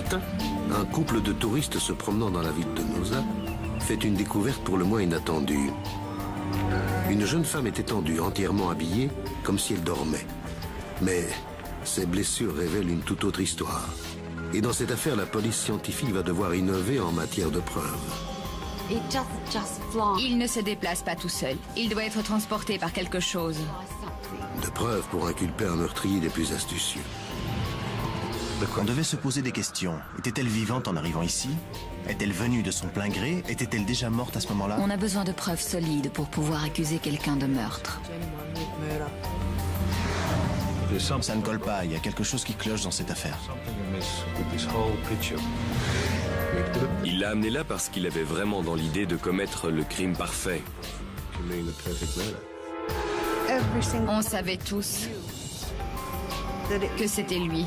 matin, un couple de touristes se promenant dans la ville de Nosa fait une découverte pour le moins inattendue. Une jeune femme est étendue, entièrement habillée, comme si elle dormait. Mais ses blessures révèlent une toute autre histoire. Et dans cette affaire, la police scientifique va devoir innover en matière de preuves. Il ne se déplace pas tout seul. Il doit être transporté par quelque chose. De preuves pour inculper un meurtrier des plus astucieux. On devait se poser des questions. Était-elle vivante en arrivant ici? Est-elle venue de son plein gré? Était-elle déjà morte à ce moment-là? On a besoin de preuves solides pour pouvoir accuser quelqu'un de meurtre. Ça ne colle pas, il y a quelque chose qui cloche dans cette affaire. Il l'a amené là parce qu'il avait vraiment dans l'idée de commettre le crime parfait. On savait tous que c'était lui.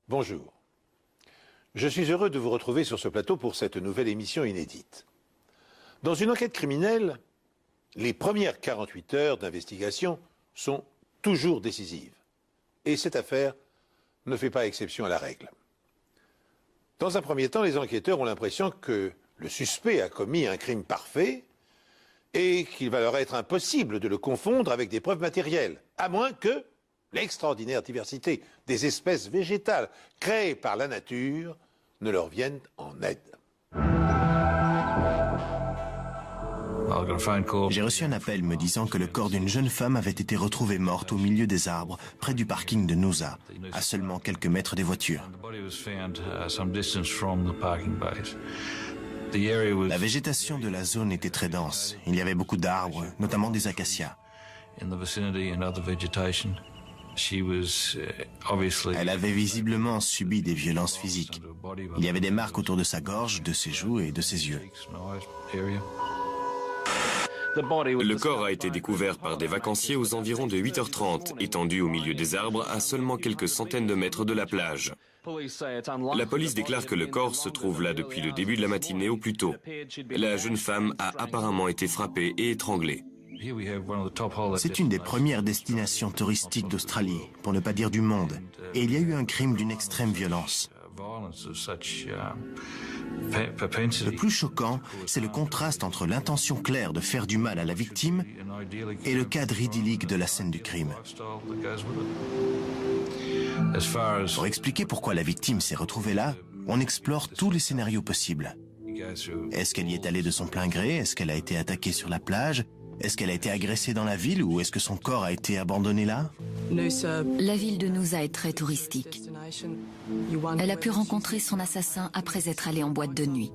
Bonjour. Je suis heureux de vous retrouver sur ce plateau pour cette nouvelle émission inédite. Dans une enquête criminelle, les premières 48 heures d'investigation sont toujours décisives. Et cette affaire ne fait pas exception à la règle. Dans un premier temps, les enquêteurs ont l'impression que le suspect a commis un crime parfait et qu'il va leur être impossible de le confondre avec des preuves matérielles, à moins que l'extraordinaire diversité des espèces végétales créées par la nature ne leur vienne en aide. J'ai reçu un appel me disant que le corps d'une jeune femme avait été retrouvé morte au milieu des arbres, près du parking de Noosa, à seulement quelques mètres des voitures. La végétation de la zone était très dense. Il y avait beaucoup d'arbres, notamment des acacias. Elle avait visiblement subi des violences physiques. Il y avait des marques autour de sa gorge, de ses joues et de ses yeux. Le corps a été découvert par des vacanciers aux environs de 8h30, étendu au milieu des arbres à seulement quelques centaines de mètres de la plage. La police déclare que le corps se trouve là depuis le début de la matinée au plus tôt. La jeune femme a apparemment été frappée et étranglée. C'est une des premières destinations touristiques d'Australie, pour ne pas dire du monde. Et il y a eu un crime d'une extrême violence. Le plus choquant, c'est le contraste entre l'intention claire de faire du mal à la victime et le cadre idyllique de la scène du crime. Pour expliquer pourquoi la victime s'est retrouvée là, on explore tous les scénarios possibles. Est-ce qu'elle y est allée de son plein gré? Est-ce qu'elle a été attaquée sur la plage? Est-ce qu'elle a été agressée dans la ville ou est-ce que son corps a été abandonné là? La ville de Noosa est très touristique. Elle a pu rencontrer son assassin après être allée en boîte de nuit.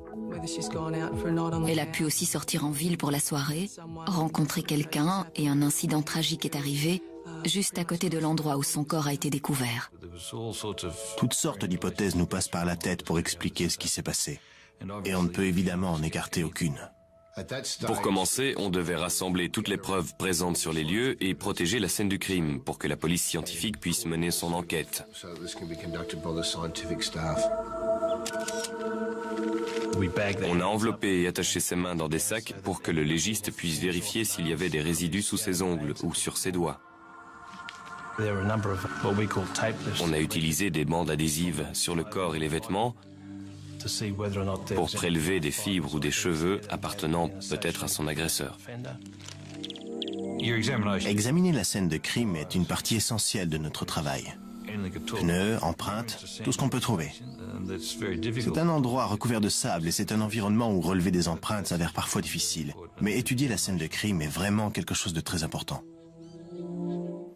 Elle a pu aussi sortir en ville pour la soirée, rencontrer quelqu'un et un incident tragique est arrivé juste à côté de l'endroit où son corps a été découvert. Toutes sortes d'hypothèses nous passent par la tête pour expliquer ce qui s'est passé. Et on ne peut évidemment en écarter aucune. Pour commencer, on devait rassembler toutes les preuves présentes sur les lieux et protéger la scène du crime pour que la police scientifique puisse mener son enquête. On a enveloppé et attaché ses mains dans des sacs pour que le légiste puisse vérifier s'il y avait des résidus sous ses ongles ou sur ses doigts. On a utilisé des bandes adhésives sur le corps et les vêtements pour prélever des fibres ou des cheveux appartenant peut-être à son agresseur. Examiner la scène de crime est une partie essentielle de notre travail. Pneus, empreintes, tout ce qu'on peut trouver. C'est un endroit recouvert de sable et c'est un environnement où relever des empreintes s'avère parfois difficile. Mais étudier la scène de crime est vraiment quelque chose de très important.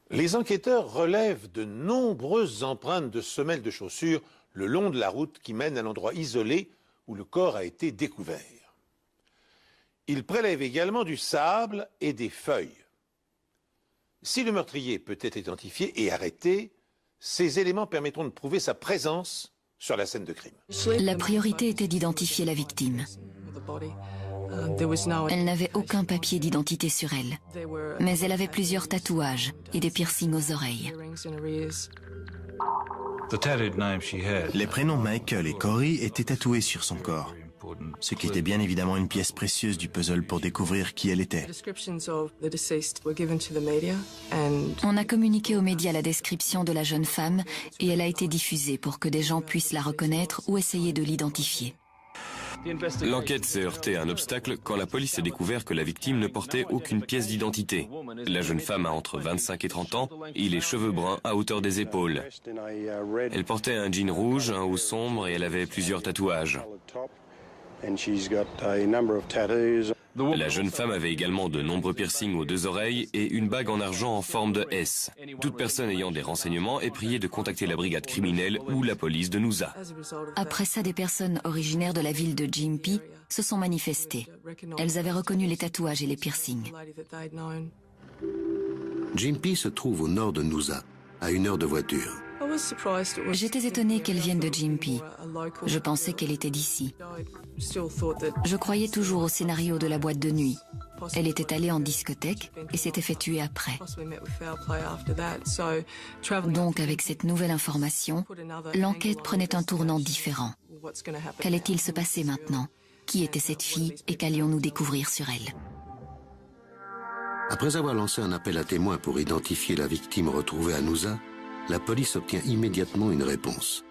Les enquêteurs relèvent de nombreuses empreintes de semelles de chaussures le long de la route qui mène à l'endroit isolé où le corps a été découvert. Ils prélèvent également du sable et des feuilles. Si le meurtrier peut être identifié et arrêté, ces éléments permettront de prouver sa présence sur la scène de crime. La priorité était d'identifier la victime. Elle n'avait aucun papier d'identité sur elle, mais elle avait plusieurs tatouages et des piercings aux oreilles. Les prénoms Michael et Corey étaient tatoués sur son corps. ce qui était bien évidemment une pièce précieuse du puzzle pour découvrir qui elle était. On a communiqué aux médias la description de la jeune femme et elle a été diffusée pour que des gens puissent la reconnaître ou essayer de l'identifier. L'enquête s'est heurtée à un obstacle quand la police a découvert que la victime ne portait aucune pièce d'identité. La jeune femme a entre 25 et 30 ans et les cheveux bruns à hauteur des épaules. Elle portait un jean rouge, un haut sombre et elle avait plusieurs tatouages. La jeune femme avait également de nombreux piercings aux 2 oreilles et une bague en argent en forme de S. Toute personne ayant des renseignements est priée de contacter la brigade criminelle ou la police de Noosa. Après ça, des personnes originaires de la ville de Gympie se sont manifestées. Elles avaient reconnu les tatouages et les piercings. Gympie se trouve au nord de Noosa, à 1 heure de voiture. J'étais étonnée qu'elle vienne de Gympie. Je pensais qu'elle était d'ici. Je croyais toujours au scénario de la boîte de nuit. Elle était allée en discothèque et s'était fait tuer après. Donc, avec cette nouvelle information, l'enquête prenait un tournant différent. Qu'allait-il se passer maintenant? Qui était cette fille et qu'allions-nous découvrir sur elle? Après avoir lancé un appel à témoins pour identifier la victime retrouvée à Noosa, la police obtient immédiatement une réponse.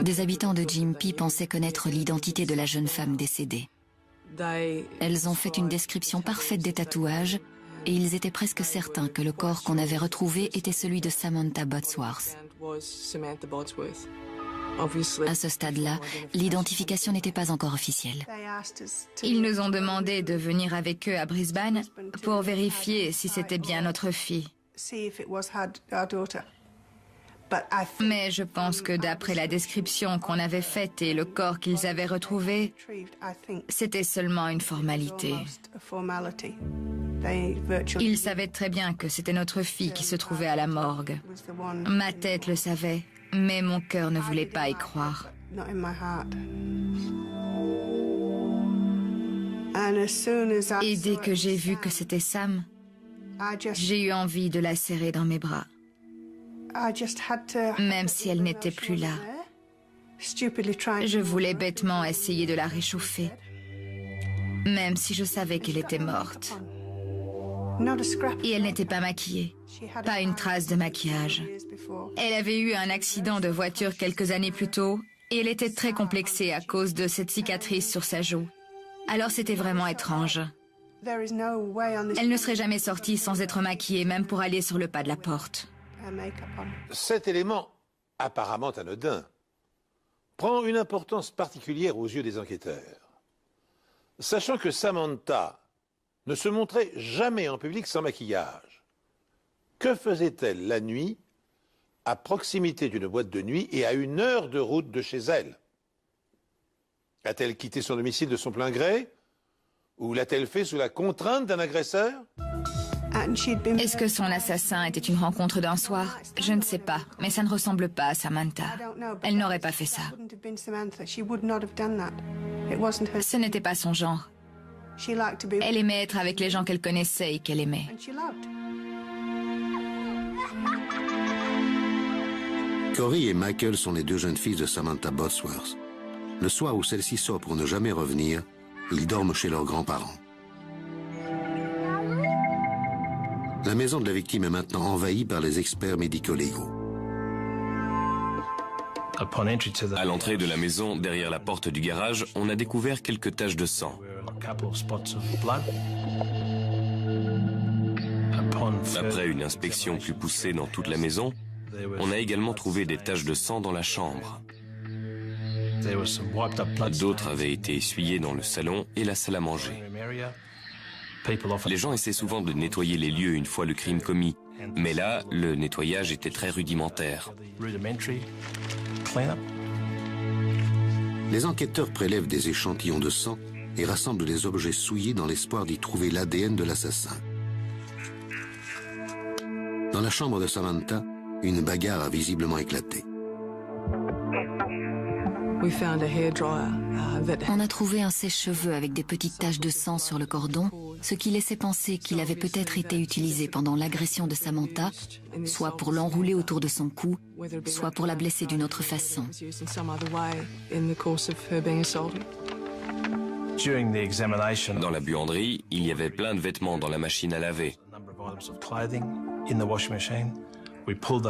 Des habitants de Gympie pensaient connaître l'identité de la jeune femme décédée. Elles ont fait une description parfaite des tatouages et ils étaient presque certains que le corps qu'on avait retrouvé était celui de Samantha Bodsworth. À ce stade-là, l'identification n'était pas encore officielle. Ils nous ont demandé de venir avec eux à Brisbane pour vérifier si c'était bien notre fille. Mais je pense que d'après la description qu'on avait faite et le corps qu'ils avaient retrouvé, c'était seulement une formalité. Ils savaient très bien que c'était notre fille qui se trouvait à la morgue. Ma tête le savait, mais mon cœur ne voulait pas y croire. Et dès que j'ai vu que c'était Sam, j'ai eu envie de la serrer dans mes bras. Même si elle n'était plus là. Je voulais bêtement essayer de la réchauffer, même si je savais qu'elle était morte. Et elle n'était pas maquillée, pas une trace de maquillage. Elle avait eu un accident de voiture quelques années plus tôt et elle était très complexée à cause de cette cicatrice sur sa joue. Alors c'était vraiment étrange. Elle ne serait jamais sortie sans être maquillée, même pour aller sur le pas de la porte. Cet élément, apparemment anodin, prend une importance particulière aux yeux des enquêteurs. Sachant que Samantha ne se montrait jamais en public sans maquillage, que faisait-elle la nuit, à proximité d'une boîte de nuit et à 1 heure de route de chez elle? A-t-elle quitté son domicile de son plein gré? Ou l'a-t-elle fait sous la contrainte d'un agresseur? Est-ce que son assassin était une rencontre d'un soir? Je ne sais pas, mais ça ne ressemble pas à Samantha. Elle n'aurait pas fait ça. Ce n'était pas son genre. Elle aimait être avec les gens qu'elle connaissait et qu'elle aimait. Corey et Michael sont les 2 jeunes filles de Samantha Bodsworth. Le soir où celle-ci sort pour ne jamais revenir, ils dorment chez leurs grands-parents. La maison de la victime est maintenant envahie par les experts médico-légaux. À l'entrée de la maison, derrière la porte du garage, on a découvert quelques taches de sang. Après une inspection plus poussée dans toute la maison, on a également trouvé des taches de sang dans la chambre. D'autres avaient été essuyées dans le salon et la salle à manger. Les gens essaient souvent de nettoyer les lieux une fois le crime commis, mais là, le nettoyage était très rudimentaire. Les enquêteurs prélèvent des échantillons de sang et rassemblent des objets souillés dans l'espoir d'y trouver l'ADN de l'assassin. Dans la chambre de Samantha, une bagarre a visiblement éclaté. On a trouvé un sèche-cheveux avec des petites taches de sang sur le cordon, ce qui laissait penser qu'il avait peut-être été utilisé pendant l'agression de Samantha, soit pour l'enrouler autour de son cou, soit pour la blesser d'une autre façon. Dans la buanderie, il y avait plein de vêtements dans la machine à laver.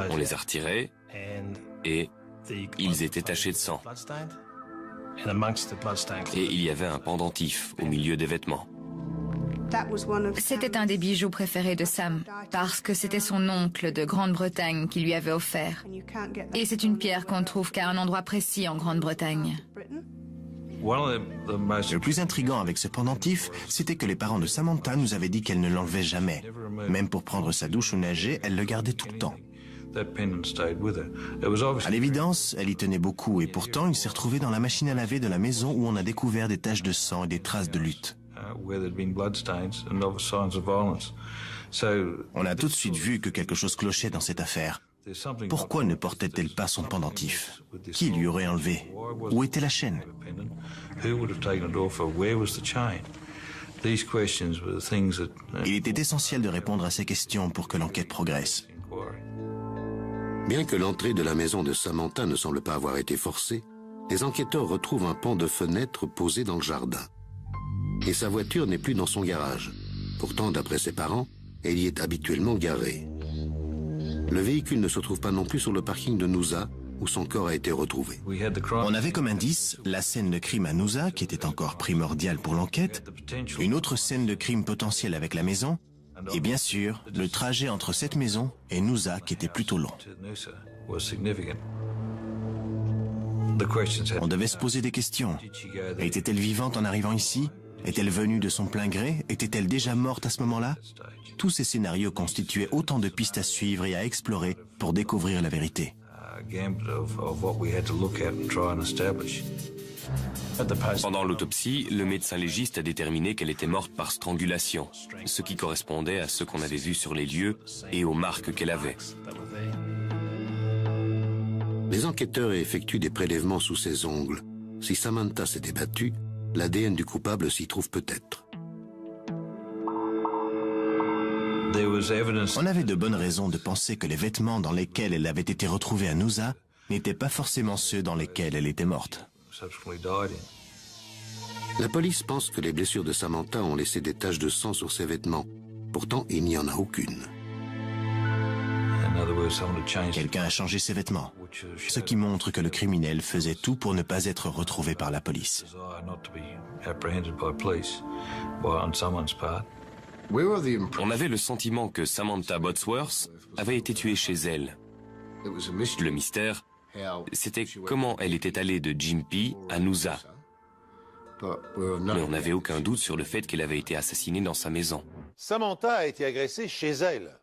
On les a retirés et ils étaient tachés de sang. Et il y avait un pendentif au milieu des vêtements. C'était un des bijoux préférés de Sam, parce que c'était son oncle de Grande-Bretagne qui lui avait offert. Et c'est une pierre qu'on ne trouve qu'à un endroit précis en Grande-Bretagne. Le plus intriguant avec ce pendentif, c'était que les parents de Samantha nous avaient dit qu'elle ne l'enlevait jamais. Même pour prendre sa douche ou nager, elle le gardait tout le temps. À l'évidence, elle y tenait beaucoup et pourtant il s'est retrouvé dans la machine à laver de la maison où on a découvert des taches de sang et des traces de lutte. On a tout de suite vu que quelque chose clochait dans cette affaire. Pourquoi ne portait-elle pas son pendentif? Qui lui aurait enlevé? Où était la chaîne? Il était essentiel de répondre à ces questions pour que l'enquête progresse. Bien que l'entrée de la maison de Samantha ne semble pas avoir été forcée, les enquêteurs retrouvent un pan de fenêtre posé dans le jardin. Et sa voiture n'est plus dans son garage. Pourtant, d'après ses parents, elle y est habituellement garée. Le véhicule ne se trouve pas non plus sur le parking de Noosa, où son corps a été retrouvé. On avait comme indice la scène de crime à Noosa, qui était encore primordiale pour l'enquête, une autre scène de crime potentielle avec la maison, et bien sûr, le trajet entre cette maison et Noosa qui était plutôt long. On devait se poser des questions. Était-elle vivante en arrivant ici? Est-elle venue de son plein gré? Était-elle déjà morte à ce moment-là? Tous ces scénarios constituaient autant de pistes à suivre et à explorer pour découvrir la vérité. Pendant l'autopsie, le médecin légiste a déterminé qu'elle était morte par strangulation, ce qui correspondait à ce qu'on avait vu sur les lieux et aux marques qu'elle avait. Les enquêteurs effectuent des prélèvements sous ses ongles. Si Samantha s'était battue, l'ADN du coupable s'y trouve peut-être. On avait de bonnes raisons de penser que les vêtements dans lesquels elle avait été retrouvée à Noosa n'étaient pas forcément ceux dans lesquels elle était morte. La police pense que les blessures de Samantha ont laissé des taches de sang sur ses vêtements. Pourtant, il n'y en a aucune. Quelqu'un a changé ses vêtements, ce qui montre que le criminel faisait tout pour ne pas être retrouvé par la police. On avait le sentiment que Samantha Botsworth avait été tuée chez elle. Le mystère, c'était comment elle était allée de Gympie à Noosa. Mais on n'avait aucun doute sur le fait qu'elle avait été assassinée dans sa maison. Samantha a été agressée chez elle.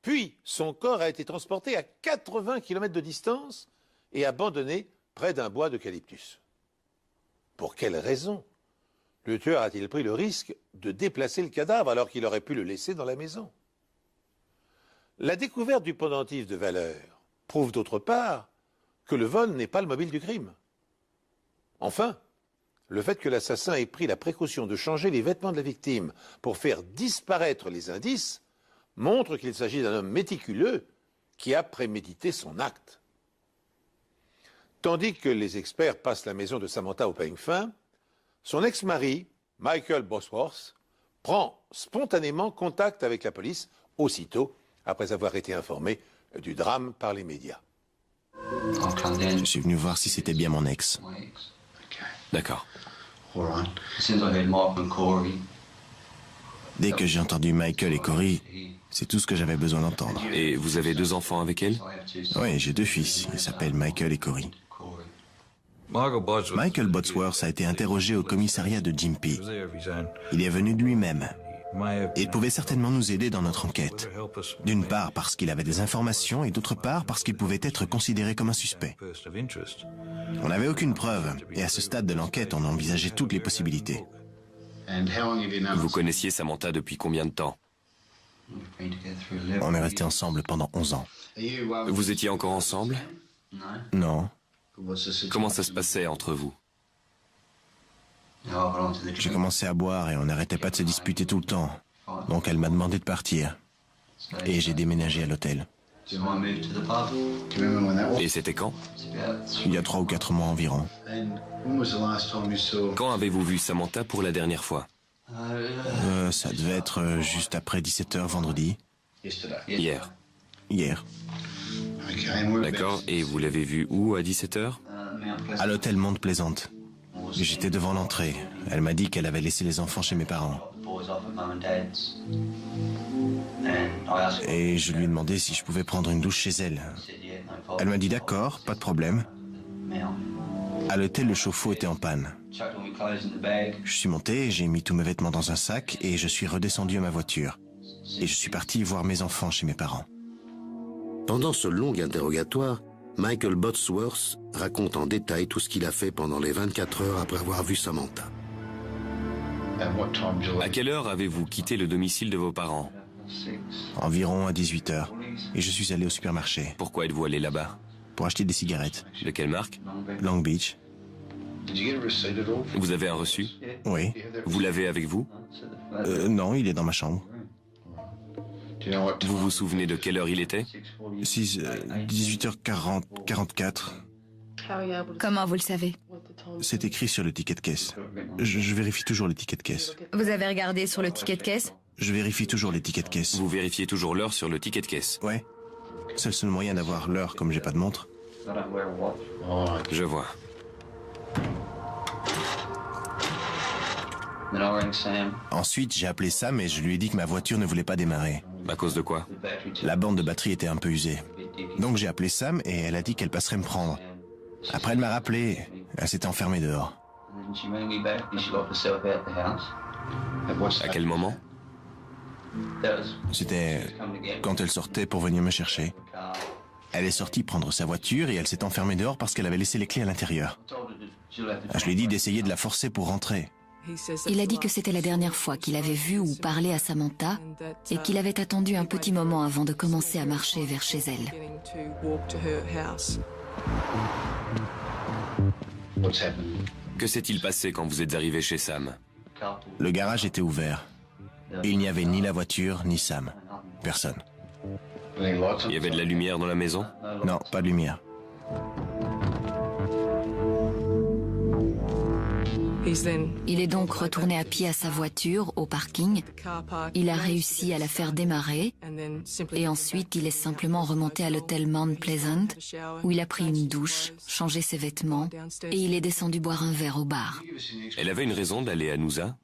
Puis, son corps a été transporté à 80 km de distance et abandonné près d'un bois d'eucalyptus. Pour quelle raison le tueur a-t-il pris le risque de déplacer le cadavre alors qu'il aurait pu le laisser dans la maison? La découverte du pendentif de valeur prouve d'autre part que le vol n'est pas le mobile du crime. Enfin, le fait que l'assassin ait pris la précaution de changer les vêtements de la victime pour faire disparaître les indices montre qu'il s'agit d'un homme méticuleux qui a prémédité son acte. Tandis que les experts passent la maison de Samantha au peigne fin, son ex-mari, Michael Botsworth, prend spontanément contact avec la police aussitôt après avoir été informé du drame par les médias. Je suis venu voir si c'était bien mon ex. D'accord. Dès que j'ai entendu Michael et Corey, c'est tout ce que j'avais besoin d'entendre. Et vous avez 2 enfants avec elle? Oui, j'ai 2 fils. Ils s'appellent Michael et Corey. Michael Botsworth a été interrogé au commissariat de Gympie. Il est venu de lui-même. Et il pouvait certainement nous aider dans notre enquête. D'une part parce qu'il avait des informations et d'autre part parce qu'il pouvait être considéré comme un suspect. On n'avait aucune preuve et à ce stade de l'enquête, on envisageait toutes les possibilités. Vous connaissiez Samantha depuis combien de temps? On est restés ensemble pendant 11 ans. Vous étiez encore ensemble? Non. Comment ça se passait entre vous? J'ai commencé à boire et on n'arrêtait pas de se disputer tout le temps. Donc elle m'a demandé de partir. Et j'ai déménagé à l'hôtel. Et c'était quand? Il y a 3 ou 4 mois environ. Quand avez-vous vu Samantha pour la dernière fois? Ça devait être juste après 17h vendredi. Hier. Hier. D'accord, et vous l'avez vue où à 17h? À l'hôtel Mount Pleasant. J'étais devant l'entrée. Elle m'a dit qu'elle avait laissé les enfants chez mes parents. Et je lui ai demandé si je pouvais prendre une douche chez elle. Elle m'a dit d'accord, pas de problème. À l'hôtel, le chauffe-eau était en panne. Je suis monté, j'ai mis tous mes vêtements dans un sac et je suis redescendu à ma voiture. Et je suis parti voir mes enfants chez mes parents. Pendant ce long interrogatoire, Michael Botsworth raconte en détail tout ce qu'il a fait pendant les 24 heures après avoir vu Samantha. À quelle heure avez-vous quitté le domicile de vos parents? Environ à 18h. Et je suis allé au supermarché. Pourquoi êtes-vous allé là-bas? Pour acheter des cigarettes. De quelle marque? Long Beach. Vous avez un reçu? Oui. Vous l'avez avec vous? Non, il est dans ma chambre. Vous vous souvenez de quelle heure il était? 18h40, 44. Comment vous le savez? C'est écrit sur le ticket de caisse. Je vérifie toujours les tickets de caisse. Vous avez regardé sur le ticket de caisse? Je vérifie toujours les tickets de caisse. Vous vérifiez toujours l'heure sur le ticket de caisse? Ouais. C'est le seul moyen d'avoir l'heure comme j'ai pas de montre. Je vois. Ensuite, j'ai appelé Sam et je lui ai dit que ma voiture ne voulait pas démarrer. À cause de quoi? La bande de batterie était un peu usée. Donc j'ai appelé Sam et elle a dit qu'elle passerait me prendre. Après, elle m'a rappelé. Elle s'était enfermée dehors. À quel moment? C'était quand elle sortait pour venir me chercher. Elle est sortie prendre sa voiture et elle s'est enfermée dehors parce qu'elle avait laissé les clés à l'intérieur. Je lui ai dit d'essayer de la forcer pour rentrer. Il a dit que c'était la dernière fois qu'il avait vu ou parlé à Samantha et qu'il avait attendu un petit moment avant de commencer à marcher vers chez elle. Que s'est-il passé quand vous êtes arrivé chez Sam? Le garage était ouvert. Et il n'y avait ni la voiture, ni Sam. Personne. Il y avait de la lumière dans la maison? Non, pas de lumière. Il est donc retourné à pied à sa voiture, au parking. Il a réussi à la faire démarrer. Et ensuite, il est simplement remonté à l'hôtel Mount Pleasant, où il a pris une douche, changé ses vêtements, et il est descendu boire un verre au bar. Elle avait une raison d'aller à Noosa?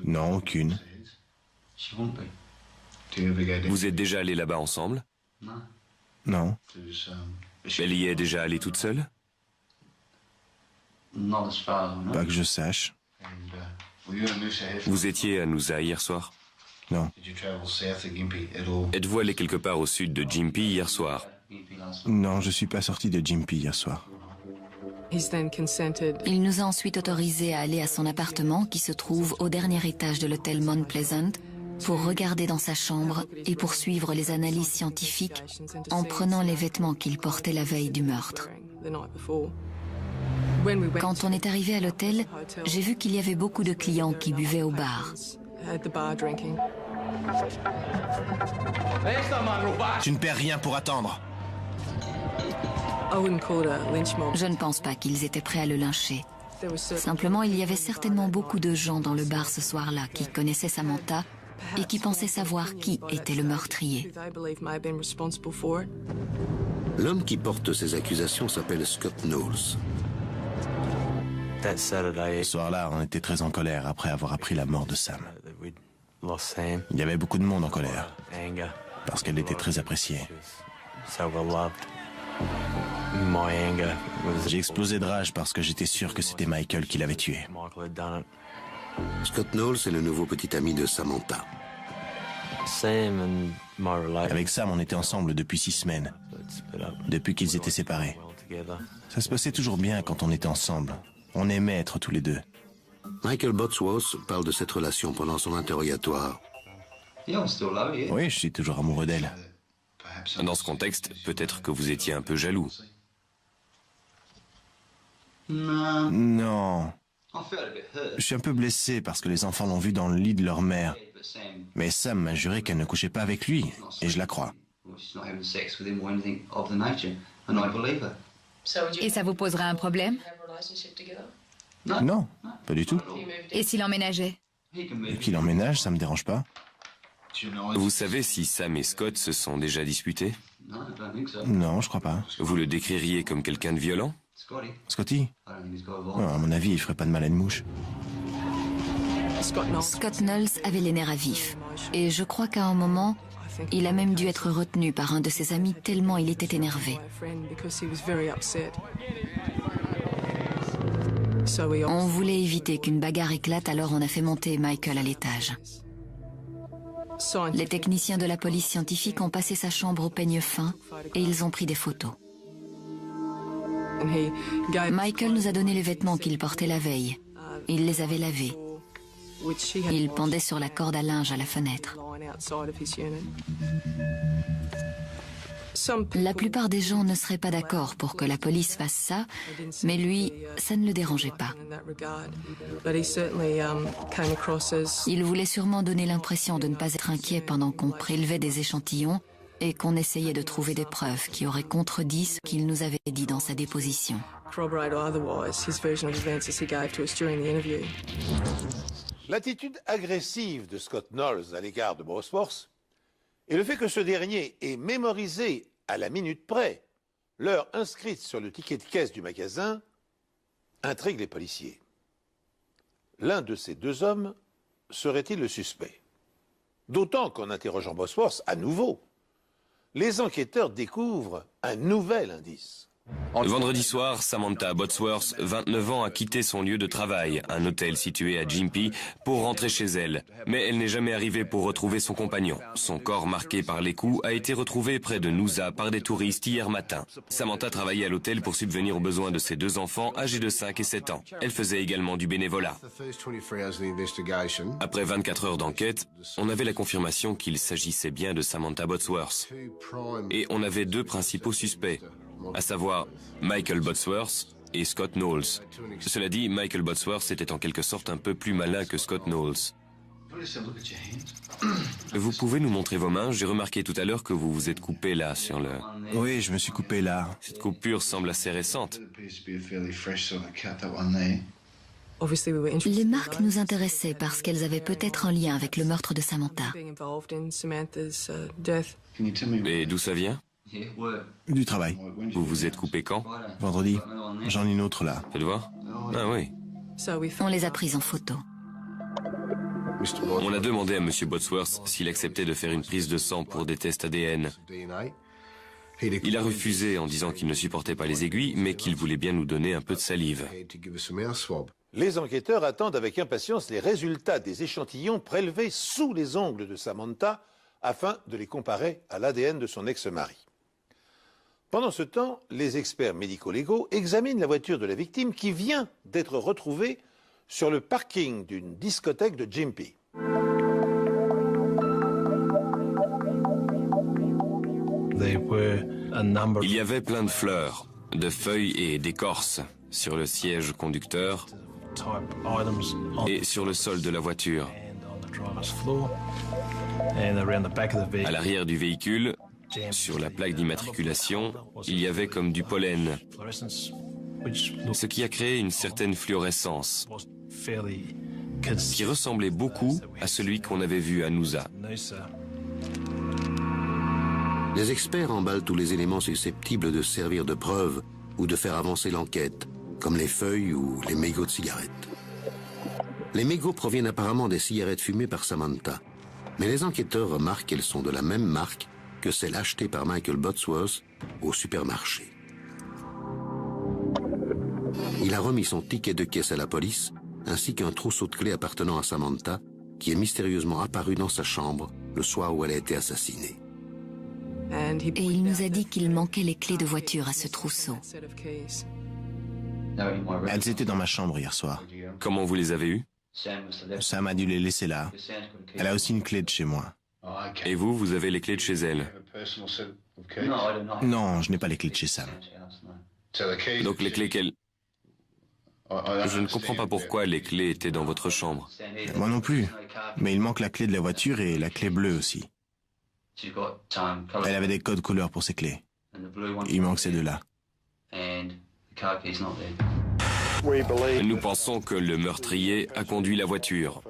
Non, aucune. Vous êtes déjà allés là-bas ensemble? Non. Elle y est déjà allée toute seule? Pas que je sache. Vous étiez à Noosa hier soir? Non. Êtes-vous allé quelque part au sud de Gympie hier soir? Non, je suis pas sorti de Gympie hier soir. Il nous a ensuite autorisés à aller à son appartement qui se trouve au dernier étage de l'hôtel Mount Pleasant pour regarder dans sa chambre et poursuivre les analyses scientifiques en prenant les vêtements qu'il portait la veille du meurtre. Quand on est arrivé à l'hôtel, j'ai vu qu'il y avait beaucoup de clients qui buvaient au bar. Tu ne perds rien pour attendre. Je ne pense pas qu'ils étaient prêts à le lyncher. Simplement, il y avait certainement beaucoup de gens dans le bar ce soir-là qui connaissaient Samantha et qui pensaient savoir qui était le meurtrier. L'homme qui porte ces accusations s'appelle Scott Knowles. Ce soir-là, on était très en colère après avoir appris la mort de Sam. Il y avait beaucoup de monde en colère, parce qu'elle était très appréciée. J'ai explosé de rage parce que j'étais sûr que c'était Michael qui l'avait tué. Scott Knowles est le nouveau petit ami de Samantha. Avec Sam, on était ensemble depuis 6 semaines, depuis qu'ils étaient séparés. Ça se passait toujours bien quand on était ensemble. On aimait être tous les deux. Michael Botsworth parle de cette relation pendant son interrogatoire. Oui, je suis toujours amoureux d'elle. Dans ce contexte, peut-être que vous étiez un peu jaloux. Non. Je suis un peu blessé parce que les enfants l'ont vu dans le lit de leur mère. Mais Sam m'a juré qu'elle ne couchait pas avec lui, et je la crois. Et ça vous poserait un problème? Non, pas du tout. Et s'il emménageait? Et qu'il emménage, ça me dérange pas. Vous savez si Sam et Scott se sont déjà disputés? Non, je crois pas. Vous le décririez comme quelqu'un de violent? Scotty? À mon avis, il ferait pas de mal à une mouche. Scott Knowles avait les nerfs à vif. Et je crois qu'à un moment, il a même dû être retenu par un de ses amis tellement il était énervé. On voulait éviter qu'une bagarre éclate, alors on a fait monter Michael à l'étage. Les techniciens de la police scientifique ont passé sa chambre au peigne fin et ils ont pris des photos. Michael nous a donné les vêtements qu'il portait la veille. Il les avait lavés. Ils pendaient sur la corde à linge à la fenêtre. La plupart des gens ne seraient pas d'accord pour que la police fasse ça, mais lui, ça ne le dérangeait pas. Il voulait sûrement donner l'impression de ne pas être inquiet pendant qu'on prélevait des échantillons et qu'on essayait de trouver des preuves qui auraient contredit ce qu'il nous avait dit dans sa déposition. L'attitude agressive de Scott Knowles à l'égard de Bosworth et le fait que ce dernier ait mémorisé à la minute près l'heure inscrite sur le ticket de caisse du magasin intrigue les policiers. L'un de ces deux hommes serait-il le suspect? D'autant qu'en interrogeant Bosworth à nouveau, les enquêteurs découvrent un nouvel indice. Vendredi soir, Samantha Bosworth, 29 ans, a quitté son lieu de travail, un hôtel situé à Gympie, pour rentrer chez elle. Mais elle n'est jamais arrivée pour retrouver son compagnon. Son corps marqué par les coups a été retrouvé près de Noosa par des touristes hier matin. Samantha travaillait à l'hôtel pour subvenir aux besoins de ses deux enfants âgés de 5 et 7 ans. Elle faisait également du bénévolat. Après 24 heures d'enquête, on avait la confirmation qu'il s'agissait bien de Samantha Bosworth. Et on avait deux principaux suspects, à savoir Michael Bosworth et Scott Knowles. Cela dit, Michael Bosworth était en quelque sorte un peu plus malin que Scott Knowles. Vous pouvez nous montrer vos mains? J'ai remarqué tout à l'heure que vous vous êtes coupé là sur le... Oui, je me suis coupé là. Cette coupure semble assez récente. Les marques nous intéressaient parce qu'elles avaient peut-être un lien avec le meurtre de Samantha. Et d'où ça vient? Du travail. Vous vous êtes coupé quand? Vendredi. J'en ai une autre là. Faites voir. Ah oui. On les a prises en photo. On a demandé à M. Bosworth s'il acceptait de faire une prise de sang pour des tests ADN. Il a refusé en disant qu'il ne supportait pas les aiguilles, mais qu'il voulait bien nous donner un peu de salive. Les enquêteurs attendent avec impatience les résultats des échantillons prélevés sous les ongles de Samantha afin de les comparer à l'ADN de son ex-mari. Pendant ce temps, les experts médico-légaux examinent la voiture de la victime qui vient d'être retrouvée sur le parking d'une discothèque de Gympie. Il y avait plein de fleurs, de feuilles et d'écorces sur le siège conducteur et sur le sol de la voiture. À l'arrière du véhicule, sur la plaque d'immatriculation, il y avait comme du pollen, ce qui a créé une certaine fluorescence qui ressemblait beaucoup à celui qu'on avait vu à Noosa. Les experts emballent tous les éléments susceptibles de servir de preuve ou de faire avancer l'enquête, comme les feuilles ou les mégots de cigarettes. Les mégots proviennent apparemment des cigarettes fumées par Samantha, mais les enquêteurs remarquent qu'elles sont de la même marque que celles achetées par Michael Bosworth au supermarché. Il a remis son ticket de caisse à la police, ainsi qu'un trousseau de clés appartenant à Samantha, qui est mystérieusement apparu dans sa chambre le soir où elle a été assassinée. Et il nous a dit qu'il manquait les clés de voiture à ce trousseau. Elles étaient dans ma chambre hier soir. Comment vous les avez eues? Sam a dû les laisser là. Elle a aussi une clé de chez moi. Et vous, vous avez les clés de chez elle? Non, je n'ai pas les clés de chez Sam. Donc les clés qu'elle... Je ne comprends pas pourquoi les clés étaient dans votre chambre. Moi non plus. Mais il manque la clé de la voiture et la clé bleue aussi. Elle avait des codes couleurs pour ses clés. Il manque ces deux-là. Nous pensons que le meurtrier a conduit la voiture.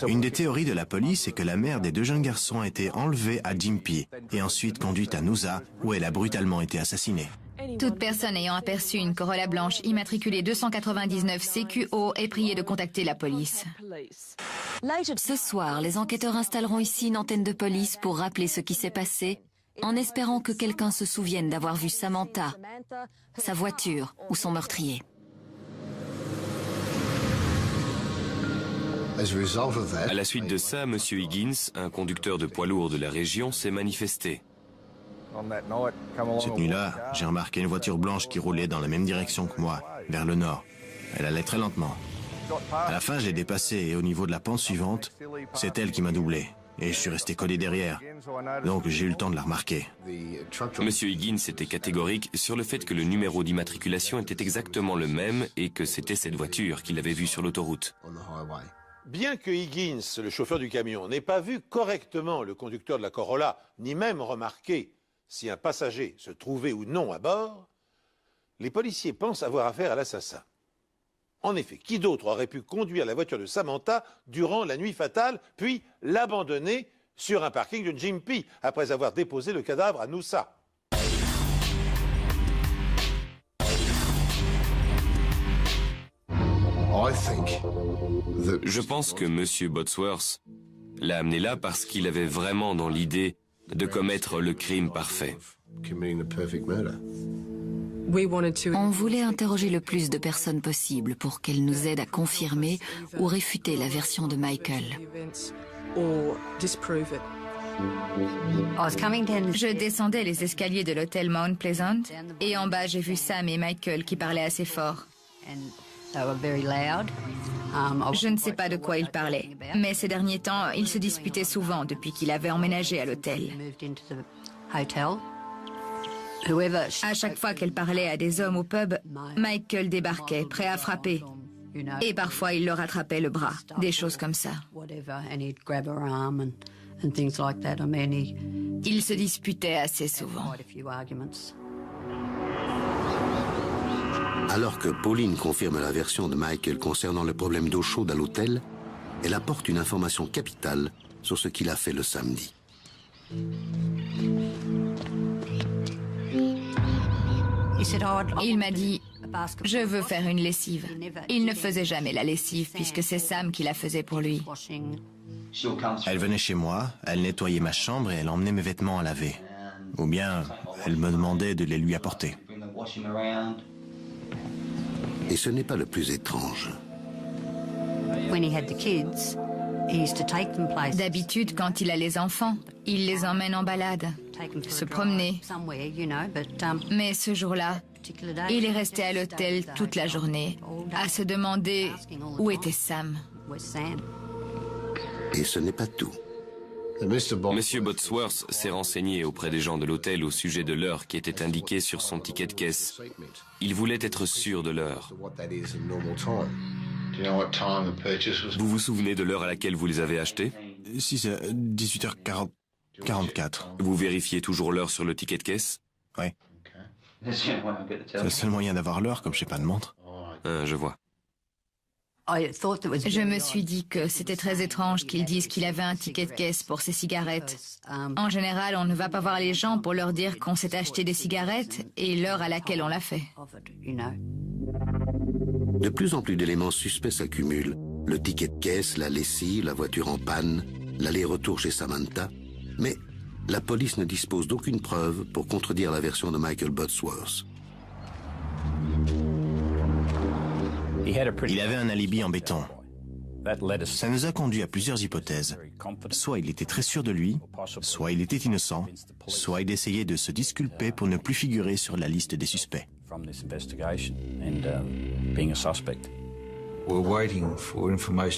Une des théories de la police est que la mère des deux jeunes garçons a été enlevée à Gympie et ensuite conduite à Noosa, où elle a brutalement été assassinée. Toute personne ayant aperçu une Corolla blanche immatriculée 299 CQO est priée de contacter la police. Ce soir, les enquêteurs installeront ici une antenne de police pour rappeler ce qui s'est passé, en espérant que quelqu'un se souvienne d'avoir vu Samantha, sa voiture ou son meurtrier. À la suite de ça, M. Higgins, un conducteur de poids lourd de la région, s'est manifesté. Cette nuit-là, j'ai remarqué une voiture blanche qui roulait dans la même direction que moi, vers le nord. Elle allait très lentement. À la fin, je l'ai dépassée et au niveau de la pente suivante, c'est elle qui m'a doublé. Et je suis resté collé derrière. Donc j'ai eu le temps de la remarquer. M. Higgins était catégorique sur le fait que le numéro d'immatriculation était exactement le même et que c'était cette voiture qu'il avait vue sur l'autoroute. Bien que Higgins, le chauffeur du camion, n'ait pas vu correctement le conducteur de la Corolla, ni même remarqué si un passager se trouvait ou non à bord, les policiers pensent avoir affaire à l'assassin. En effet, qui d'autre aurait pu conduire la voiture de Samantha durant la nuit fatale, puis l'abandonner sur un parking de Gympie, après avoir déposé le cadavre à Noosa? Je pense que M. Bodsworth l'a amené là parce qu'il avait vraiment dans l'idée de commettre le crime parfait. On voulait interroger le plus de personnes possible pour qu'elles nous aident à confirmer ou réfuter la version de Michael. Je descendais les escaliers de l'hôtel Mount Pleasant et en bas j'ai vu Sam et Michael qui parlaient assez fort. Je ne sais pas de quoi ils parlaient, mais ces derniers temps, ils se disputaient souvent depuis qu'il avait emménagé à l'hôtel. À chaque fois qu'elle parlait à des hommes au pub, Michael débarquait, prêt à frapper. Et parfois, il leur attrapait le bras, des choses comme ça. Ils se disputaient assez souvent. Alors que Pauline confirme la version de Michael concernant le problème d'eau chaude à l'hôtel, elle apporte une information capitale sur ce qu'il a fait le samedi. Il m'a dit « Je veux faire une lessive ». Il ne faisait jamais la lessive puisque c'est Sam qui la faisait pour lui. Elle venait chez moi, elle nettoyait ma chambre et elle emmenait mes vêtements à laver. Ou bien, elle me demandait de les lui apporter. Et ce n'est pas le plus étrange. D'habitude, quand il a les enfants, il les emmène en balade, se promener. Mais ce jour-là, il est resté à l'hôtel toute la journée, à se demander où était Sam. Et ce n'est pas tout. M. Bodsworth s'est renseigné auprès des gens de l'hôtel au sujet de l'heure qui était indiquée sur son ticket de caisse. Il voulait être sûr de l'heure. Vous vous souvenez de l'heure à laquelle vous les avez achetés? Si, c'est 18h44. Vous vérifiez toujours l'heure sur le ticket de caisse? Oui. C'est le seul moyen d'avoir l'heure, comme je n'ai pas de montre. Je vois. Je me suis dit que c'était très étrange qu'ils disent qu'il avait un ticket de caisse pour ses cigarettes. En général, on ne va pas voir les gens pour leur dire qu'on s'est acheté des cigarettes et l'heure à laquelle on l'a fait. De plus en plus d'éléments suspects s'accumulent. Le ticket de caisse, la lessive, la voiture en panne, l'aller-retour chez Samantha. Mais la police ne dispose d'aucune preuve pour contredire la version de Michael Bodsworth. Il avait un alibi en béton. Ça nous a conduit à plusieurs hypothèses. Soit il était très sûr de lui, soit il était innocent, soit il essayait de se disculper pour ne plus figurer sur la liste des suspects.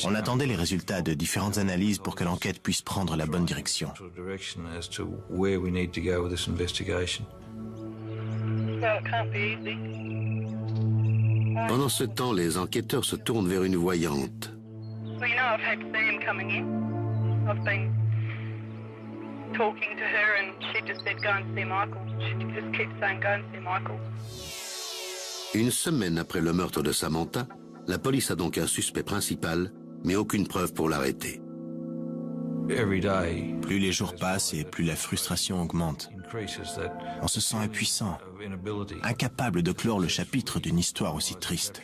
On attendait les résultats de différentes analyses pour que l'enquête puisse prendre la bonne direction. Pendant ce temps, les enquêteurs se tournent vers une voyante. Une semaine après le meurtre de Samantha, la police a donc un suspect principal, mais aucune preuve pour l'arrêter. Plus les jours passent et plus la frustration augmente. On se sent impuissant, incapable de clore le chapitre d'une histoire aussi triste.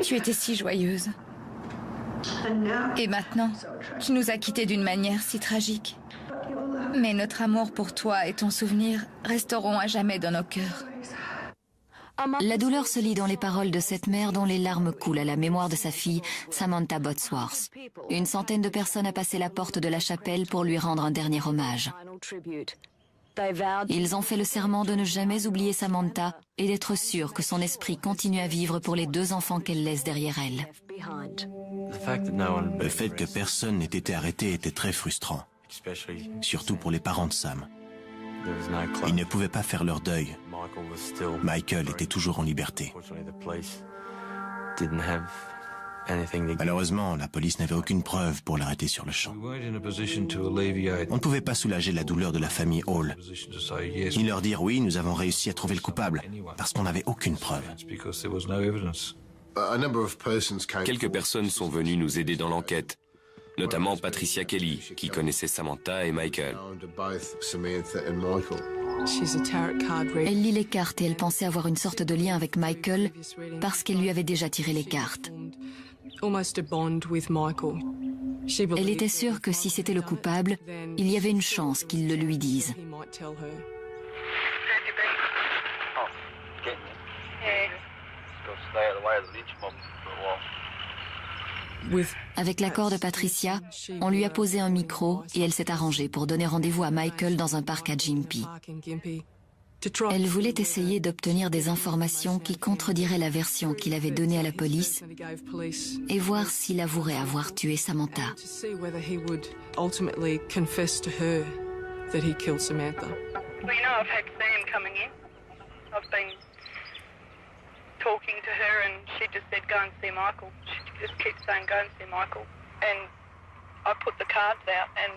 Tu étais si joyeuse. Et maintenant, tu nous as quittés d'une manière si tragique. Mais notre amour pour toi et ton souvenir resteront à jamais dans nos cœurs. La douleur se lit dans les paroles de cette mère dont les larmes coulent à la mémoire de sa fille, Samantha Botsworth. Une centaine de personnes a passé la porte de la chapelle pour lui rendre un dernier hommage. Ils ont fait le serment de ne jamais oublier Samantha et d'être sûrs que son esprit continue à vivre pour les 2 enfants qu'elle laisse derrière elle. Le fait que personne n'ait été arrêté était très frustrant, surtout pour les parents de Sam. Ils ne pouvaient pas faire leur deuil. Michael était toujours en liberté. Malheureusement, la police n'avait aucune preuve pour l'arrêter sur le champ. On ne pouvait pas soulager la douleur de la famille Hall, ni leur dire oui, nous avons réussi à trouver le coupable, parce qu'on n'avait aucune preuve. Quelques personnes sont venues nous aider dans l'enquête, notamment Patricia Kelly, qui connaissait Samantha et Michael. Elle lit les cartes et elle pensait avoir une sorte de lien avec Michael parce qu'elle lui avait déjà tiré les cartes. Elle était sûre que si c'était le coupable, il y avait une chance qu'il le lui dise. Avec l'accord de Patricia, on lui a posé un micro et elle s'est arrangée pour donner rendez-vous à Michael dans un parc à Gympie. Elle voulait essayer d'obtenir des informations qui contrediraient la version qu'il avait donnée à la police et voir s'il avouerait avoir tué Samantha. Talking to her and she just said go and see Michael. She just keeps saying go and see Michael. And I put the cards out and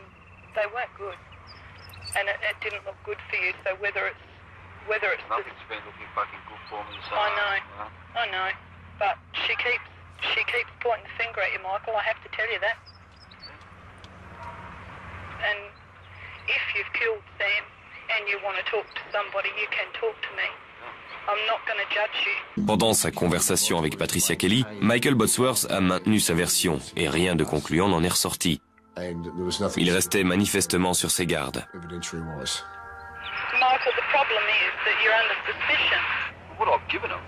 they weren't good. And it didn't look good for you. So whether it's nothing's been looking fucking good for me. So I know. But she keeps pointing the finger at you, Michael. I have to tell you that. And if you've killed Sam and you want to talk to somebody, you can talk to me. Pendant sa conversation avec Patricia Kelly, Michael Botsworth a maintenu sa version et rien de concluant n'en est ressorti. Il restait manifestement sur ses gardes. Michael, the problem is that you're under suspicion. What I've given them.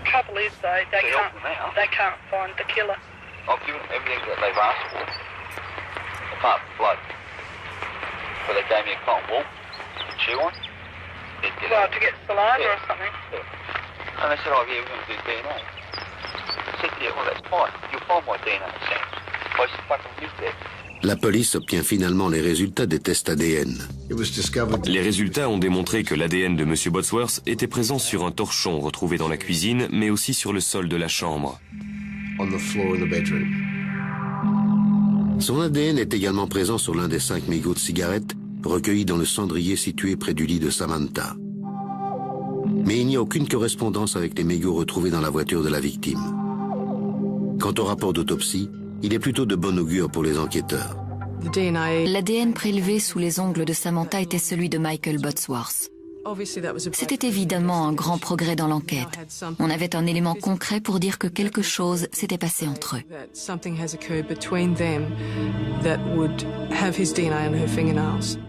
The trouble is though, they can't find the killer. I've given them everything that they've asked for. Apart from blood. But they gave me a cotton wool to chew on. Well, to get saliva or something. Yeah. And they said, oh yeah, we're going to do DNA. I said, yeah, well that's fine. You'll find my DNA, Sam. I just fucking lived there. La police obtient finalement les résultats des tests ADN. Les résultats ont démontré que l'ADN de M. Botsworth était présent sur un torchon retrouvé dans la cuisine, mais aussi sur le sol de la chambre. Son ADN est également présent sur l'un des 5 mégots de cigarettes recueillis dans le cendrier situé près du lit de Samantha. Mais il n'y a aucune correspondance avec les mégots retrouvés dans la voiture de la victime. Quant au rapport d'autopsie, il est plutôt de bon augure pour les enquêteurs. L'ADN prélevé sous les ongles de Samantha était celui de Michael Botsworth. C'était évidemment un grand progrès dans l'enquête. On avait un élément concret pour dire que quelque chose s'était passé entre eux.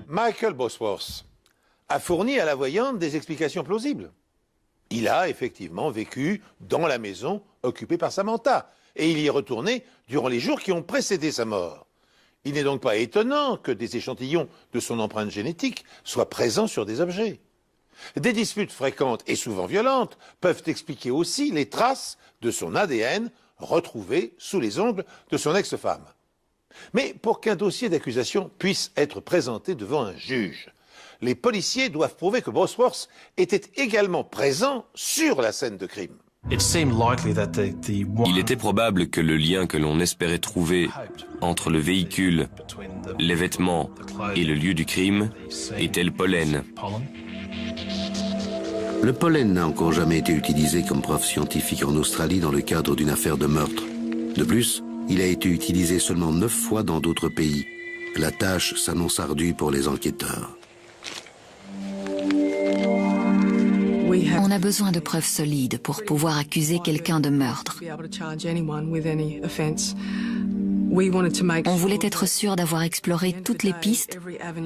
Michael Botsworth a fourni à la voyante des explications plausibles. Il a effectivement vécu dans la maison occupée par Samantha et il y est retourné durant les jours qui ont précédé sa mort. Il n'est donc pas étonnant que des échantillons de son empreinte génétique soient présents sur des objets. Des disputes fréquentes et souvent violentes peuvent expliquer aussi les traces de son ADN retrouvée sous les ongles de son ex-femme. Mais pour qu'un dossier d'accusation puisse être présenté devant un juge, les policiers doivent prouver que Bosworth était également présent sur la scène de crime. Il était probable que le lien que l'on espérait trouver entre le véhicule, les vêtements et le lieu du crime était le pollen. Le pollen n'a encore jamais été utilisé comme preuve scientifique en Australie dans le cadre d'une affaire de meurtre. De plus, il a été utilisé seulement 9 fois dans d'autres pays. La tâche s'annonce ardue pour les enquêteurs. On a besoin de preuves solides pour pouvoir accuser quelqu'un de meurtre. On voulait être sûr d'avoir exploré toutes les pistes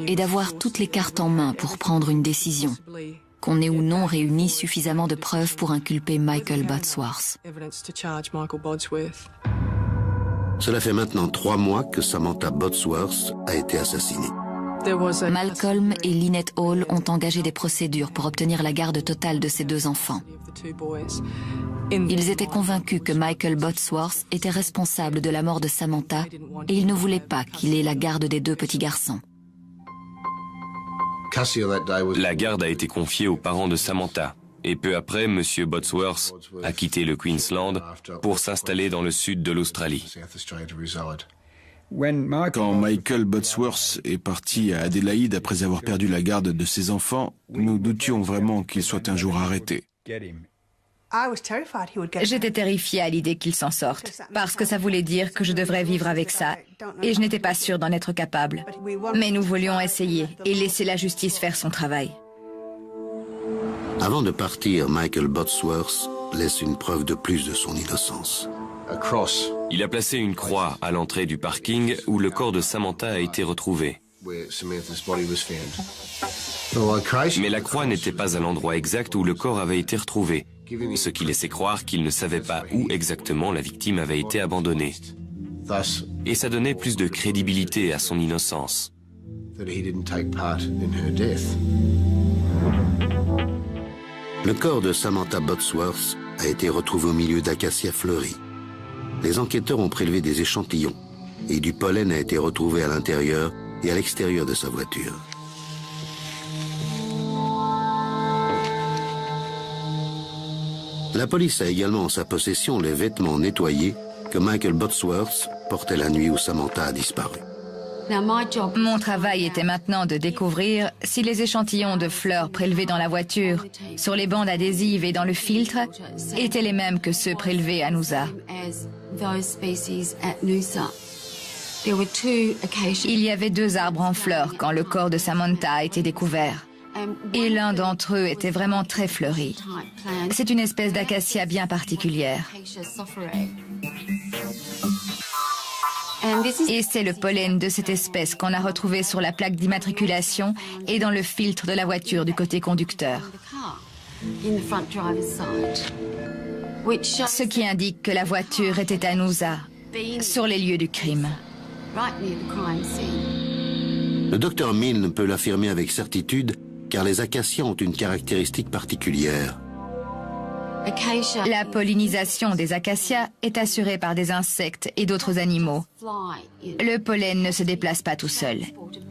et d'avoir toutes les cartes en main pour prendre une décision, qu'on ait ou non réuni suffisamment de preuves pour inculper Michael Bosworth. Cela fait maintenant 3 mois que Samantha Bosworth a été assassinée. Malcolm et Lynette Hall ont engagé des procédures pour obtenir la garde totale de ces 2 enfants. Ils étaient convaincus que Michael Bosworth était responsable de la mort de Samantha et ils ne voulaient pas qu'il ait la garde des 2 petits garçons. La garde a été confiée aux parents de Samantha. Et peu après, M. Bosworth a quitté le Queensland pour s'installer dans le sud de l'Australie. Quand Michael Bosworth est parti à Adélaïde après avoir perdu la garde de ses enfants, nous doutions vraiment qu'il soit un jour arrêté. J'étais terrifiée à l'idée qu'il s'en sorte, parce que ça voulait dire que je devrais vivre avec ça, et je n'étais pas sûre d'en être capable. Mais nous voulions essayer et laisser la justice faire son travail. Avant de partir, Michael Bosworth laisse une preuve de plus de son innocence. Il a placé une croix à l'entrée du parking où le corps de Samantha a été retrouvé. Mais la croix n'était pas à l'endroit exact où le corps avait été retrouvé, ce qui laissait croire qu'il ne savait pas où exactement la victime avait été abandonnée. Et ça donnait plus de crédibilité à son innocence. Le corps de Samantha Bosworth a été retrouvé au milieu d'acacias fleuris. Les enquêteurs ont prélevé des échantillons et du pollen a été retrouvé à l'intérieur et à l'extérieur de sa voiture. La police a également en sa possession les vêtements nettoyés que Michael Bosworth portait la nuit où Samantha a disparu. Mon travail était maintenant de découvrir si les échantillons de fleurs prélevés dans la voiture, sur les bandes adhésives et dans le filtre, étaient les mêmes que ceux prélevés à Noosa. Il y avait 2 arbres en fleurs quand le corps de Samantha a été découvert. Et l'un d'entre eux était vraiment très fleuri. C'est une espèce d'acacia bien particulière. Et c'est le pollen de cette espèce qu'on a retrouvé sur la plaque d'immatriculation et dans le filtre de la voiture du côté conducteur. Ce qui indique que la voiture était à Noosa, sur les lieux du crime. Le docteur Milne peut l'affirmer avec certitude car les acacias ont une caractéristique particulière. La pollinisation des acacias est assurée par des insectes et d'autres animaux. Le pollen ne se déplace pas tout seul.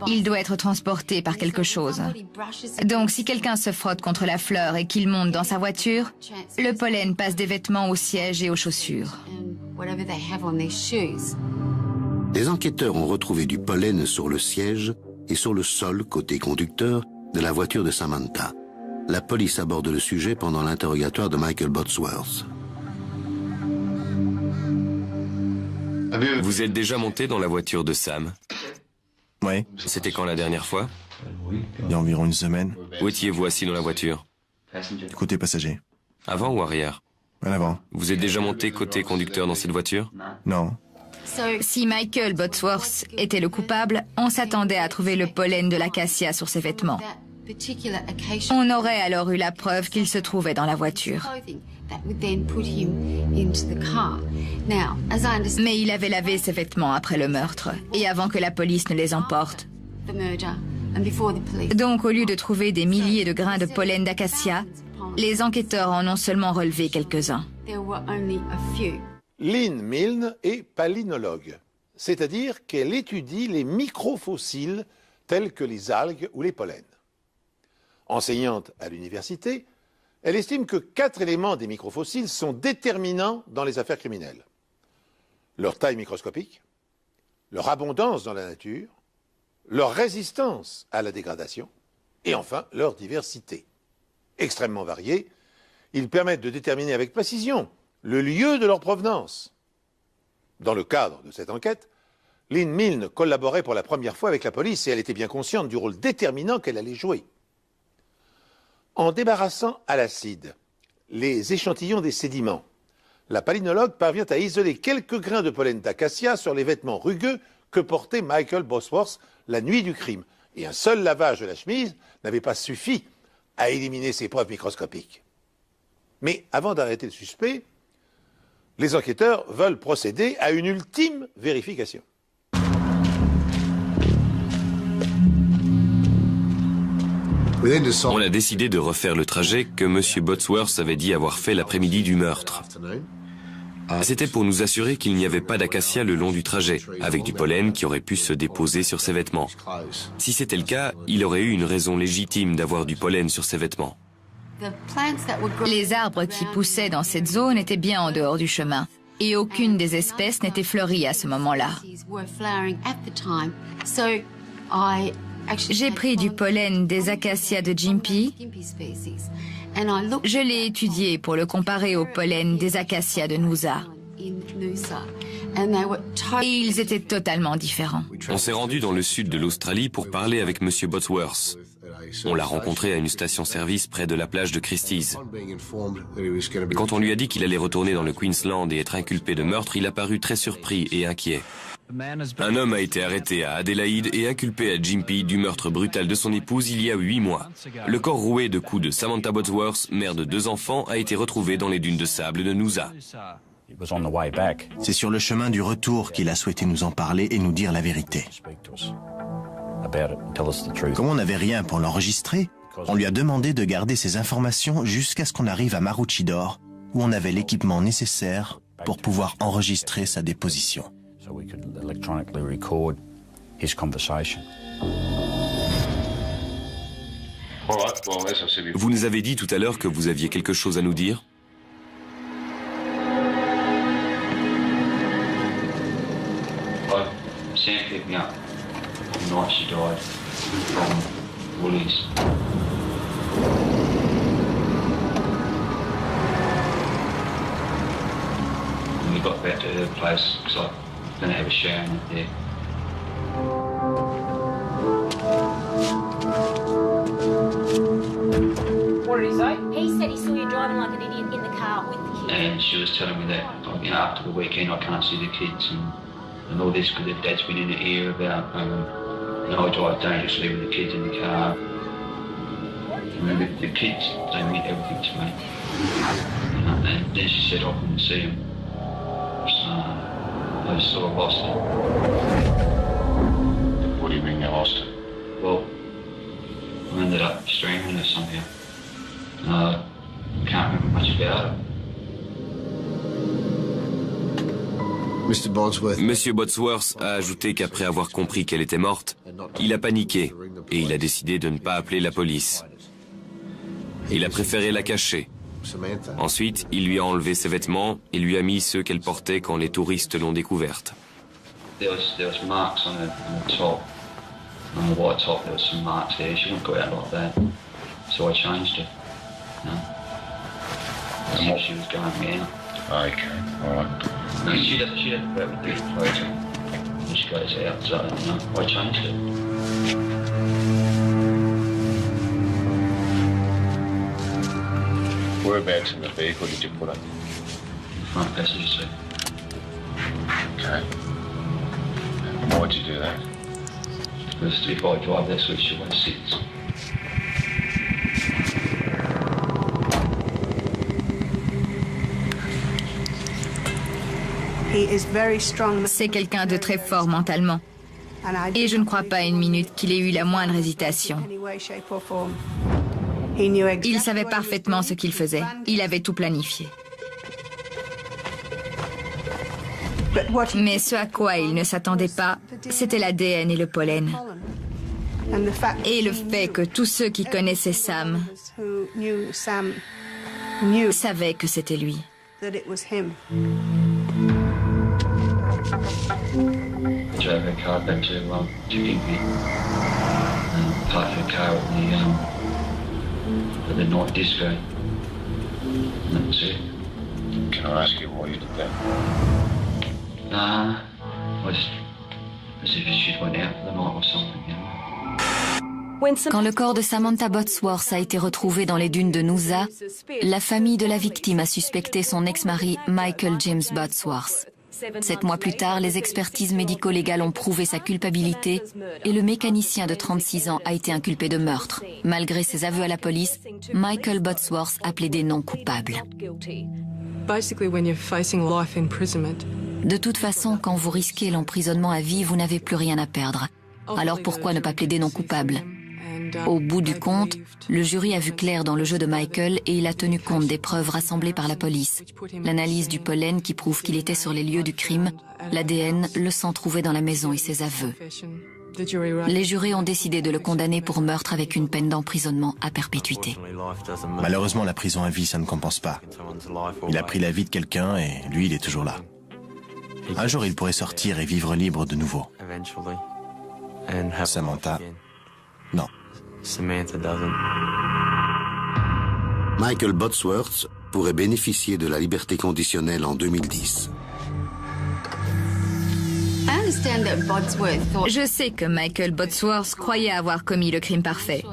Il doit être transporté par quelque chose. Donc si quelqu'un se frotte contre la fleur et qu'il monte dans sa voiture, le pollen passe des vêtements au siège et aux chaussures. Les enquêteurs ont retrouvé du pollen sur le siège et sur le sol, côté conducteur, de la voiture de Samantha. La police aborde le sujet pendant l'interrogatoire de Michael Bosworth. Vous êtes déjà monté dans la voiture de Sam? Oui, C'était quand la dernière fois? il y a environ 1 semaine. Où étiez-vous assis dans la voiture? Côté passager. Avant ou arrière? À l'avant. Vous êtes déjà monté côté conducteur dans cette voiture? Non. Si Michael Bosworth était le coupable, on s'attendait à trouver le pollen de l'acacia sur ses vêtements. On aurait alors eu la preuve qu'il se trouvait dans la voiture. Mais il avait lavé ses vêtements après le meurtre et avant que la police ne les emporte. Donc au lieu de trouver des milliers de grains de pollen d'acacia, les enquêteurs en ont seulement relevé quelques-uns. Lynn Milne est palynologue, c'est-à-dire qu'elle étudie les microfossiles tels que les algues ou les pollens. Enseignante à l'université, elle estime que 4 éléments des microfossiles sont déterminants dans les affaires criminelles. Leur taille microscopique, leur abondance dans la nature, leur résistance à la dégradation et enfin leur diversité. Extrêmement variés, ils permettent de déterminer avec précision le lieu de leur provenance. Dans le cadre de cette enquête, Lynn Milne collaborait pour la première fois avec la police et elle était bien consciente du rôle déterminant qu'elle allait jouer. En débarrassant à l'acide les échantillons des sédiments, la palynologue parvient à isoler quelques grains de pollen d'acacia sur les vêtements rugueux que portait Michael Bosworth la nuit du crime. Et un seul lavage de la chemise n'avait pas suffi à éliminer ces preuves microscopiques. Mais avant d'arrêter le suspect, les enquêteurs veulent procéder à une ultime vérification. On a décidé de refaire le trajet que M. Bosworth avait dit avoir fait l'après-midi du meurtre. C'était pour nous assurer qu'il n'y avait pas d'acacia le long du trajet, avec du pollen qui aurait pu se déposer sur ses vêtements. Si c'était le cas, il aurait eu une raison légitime d'avoir du pollen sur ses vêtements. Les arbres qui poussaient dans cette zone étaient bien en dehors du chemin, et aucune des espèces n'était fleurie à ce moment-là. J'ai pris du pollen des acacias de Gympie. Je l'ai étudié pour le comparer au pollen des acacias de Noosa. Et ils étaient totalement différents. On s'est rendu dans le sud de l'Australie pour parler avec M. Bosworth. On l'a rencontré à une station-service près de la plage de Christie's. Et quand on lui a dit qu'il allait retourner dans le Queensland et être inculpé de meurtre, il a paru très surpris et inquiet. Un homme a été arrêté à Adélaïde et inculpé à Gympie du meurtre brutal de son épouse il y a 8 mois. Le corps roué de coups de Samantha Bosworth, mère de 2 enfants, a été retrouvé dans les dunes de sable de Noosa. C'est sur le chemin du retour qu'il a souhaité nous en parler et nous dire la vérité. Comme on n'avait rien pour l'enregistrer, on lui a demandé de garder ces informations jusqu'à ce qu'on arrive à Maroochydore, où on avait l'équipement nécessaire pour pouvoir enregistrer sa déposition. Vous nous avez dit tout à l'heure que vous aviez quelque chose à nous dire? Night she died from Woolies. When we got back to her place, because I was going to have a shower in there. What did he say? He said he saw you driving like an idiot in the car with the kids. And she was telling me that, after the weekend I can't see the kids and all this because their dad's been in the ear about I drive dangerously with the kids in the car. And the kids, they meant everything to me. And then she said I couldn't see them. So I just sort of lost it. What do you mean you lost it? Well, I ended up strangling her somehow. I can't remember much about it. Monsieur Bosworth a ajouté qu'après avoir compris qu'elle était morte, il a paniqué et il a décidé de ne pas appeler la police. Il a préféré la cacher. Ensuite, il lui a enlevé ses vêtements et lui a mis ceux qu'elle portait quand les touristes l'ont découverte. There was marks on the top. On the white top, there was some marks there. She wouldn't go out like that. So I changed it. I thought she was going me out. Okay, all right. No, she doesn't wear the clothes when she goes out, so I changed it. Whereabouts in the vehicle did you put it? Front passenger seat. Okay. And why'd you do that? Because if I drive, that's where she always sits. C'est quelqu'un de très fort mentalement. Et je ne crois pas une minute qu'il ait eu la moindre hésitation. Il savait parfaitement ce qu'il faisait. Il avait tout planifié. Mais ce à quoi il ne s'attendait pas, c'était l'ADN et le pollen. Et le fait que tous ceux qui connaissaient Sam savaient que c'était lui. Drove her car back to Higby, parked her car at the night disco. And that's it. Can I ask you why you did that? Nah, as if she'd went out for the night or something, you know. Quand le corps de Samantha Botsworth a été retrouvé dans les dunes de Noosa, la famille de la victime a suspecté son ex-mari Michael James Botsworth. 7 mois plus tard, les expertises médico-légales ont prouvé sa culpabilité et le mécanicien de 36 ans a été inculpé de meurtre. Malgré ses aveux à la police, Michael Botsworth a plaidé non coupable. De toute façon, quand vous risquez l'emprisonnement à vie, vous n'avez plus rien à perdre. Alors pourquoi ne pas plaider non coupable ? Au bout du compte, le jury a vu clair dans le jeu de Michael et il a tenu compte des preuves rassemblées par la police. L'analyse du pollen qui prouve qu'il était sur les lieux du crime, l'ADN, le sang trouvé dans la maison et ses aveux. Les jurés ont décidé de le condamner pour meurtre avec une peine d'emprisonnement à perpétuité. Malheureusement, la prison à vie, ça ne compense pas. Il a pris la vie de quelqu'un et lui, il est toujours là. Un jour, il pourrait sortir et vivre libre de nouveau. Samantha, non. Michael Botsworth pourrait bénéficier de la liberté conditionnelle en 2010. Je sais que Michael Botsworth croyait avoir commis le crime parfait.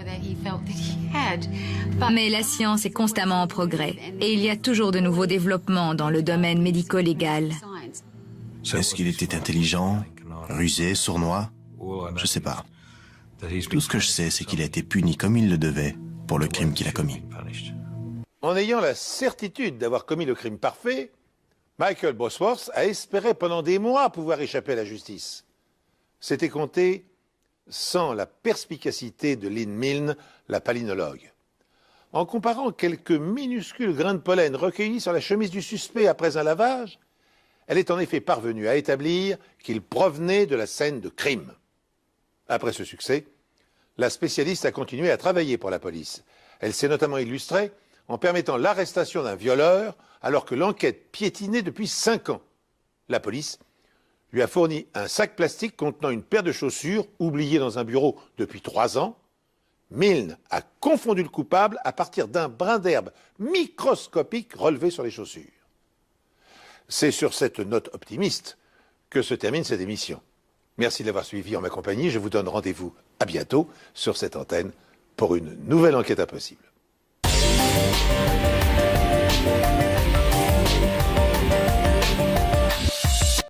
Mais la science est constamment en progrès et il y a toujours de nouveaux développements dans le domaine médico-légal. Est-ce qu'il était intelligent, rusé, sournois? Je sais pas. Tout ce que je sais, c'est qu'il a été puni comme il le devait pour le crime qu'il a commis. En ayant la certitude d'avoir commis le crime parfait, Michael Botsworth a espéré pendant des mois pouvoir échapper à la justice. C'était compté sans la perspicacité de Lynn Milne, la palynologue. En comparant quelques minuscules grains de pollen recueillis sur la chemise du suspect après un lavage, elle est en effet parvenue à établir qu'il provenait de la scène de crime. Après ce succès, la spécialiste a continué à travailler pour la police. Elle s'est notamment illustrée en permettant l'arrestation d'un violeur alors que l'enquête piétinait depuis 5 ans. La police lui a fourni un sac plastique contenant une paire de chaussures oubliée dans un bureau depuis 3 ans. Milne a confondu le coupable à partir d'un brin d'herbe microscopique relevé sur les chaussures. C'est sur cette note optimiste que se termine cette émission. Merci de l'avoir suivi en ma compagnie. Je vous donne rendez-vous à bientôt sur cette antenne pour une nouvelle enquête impossible.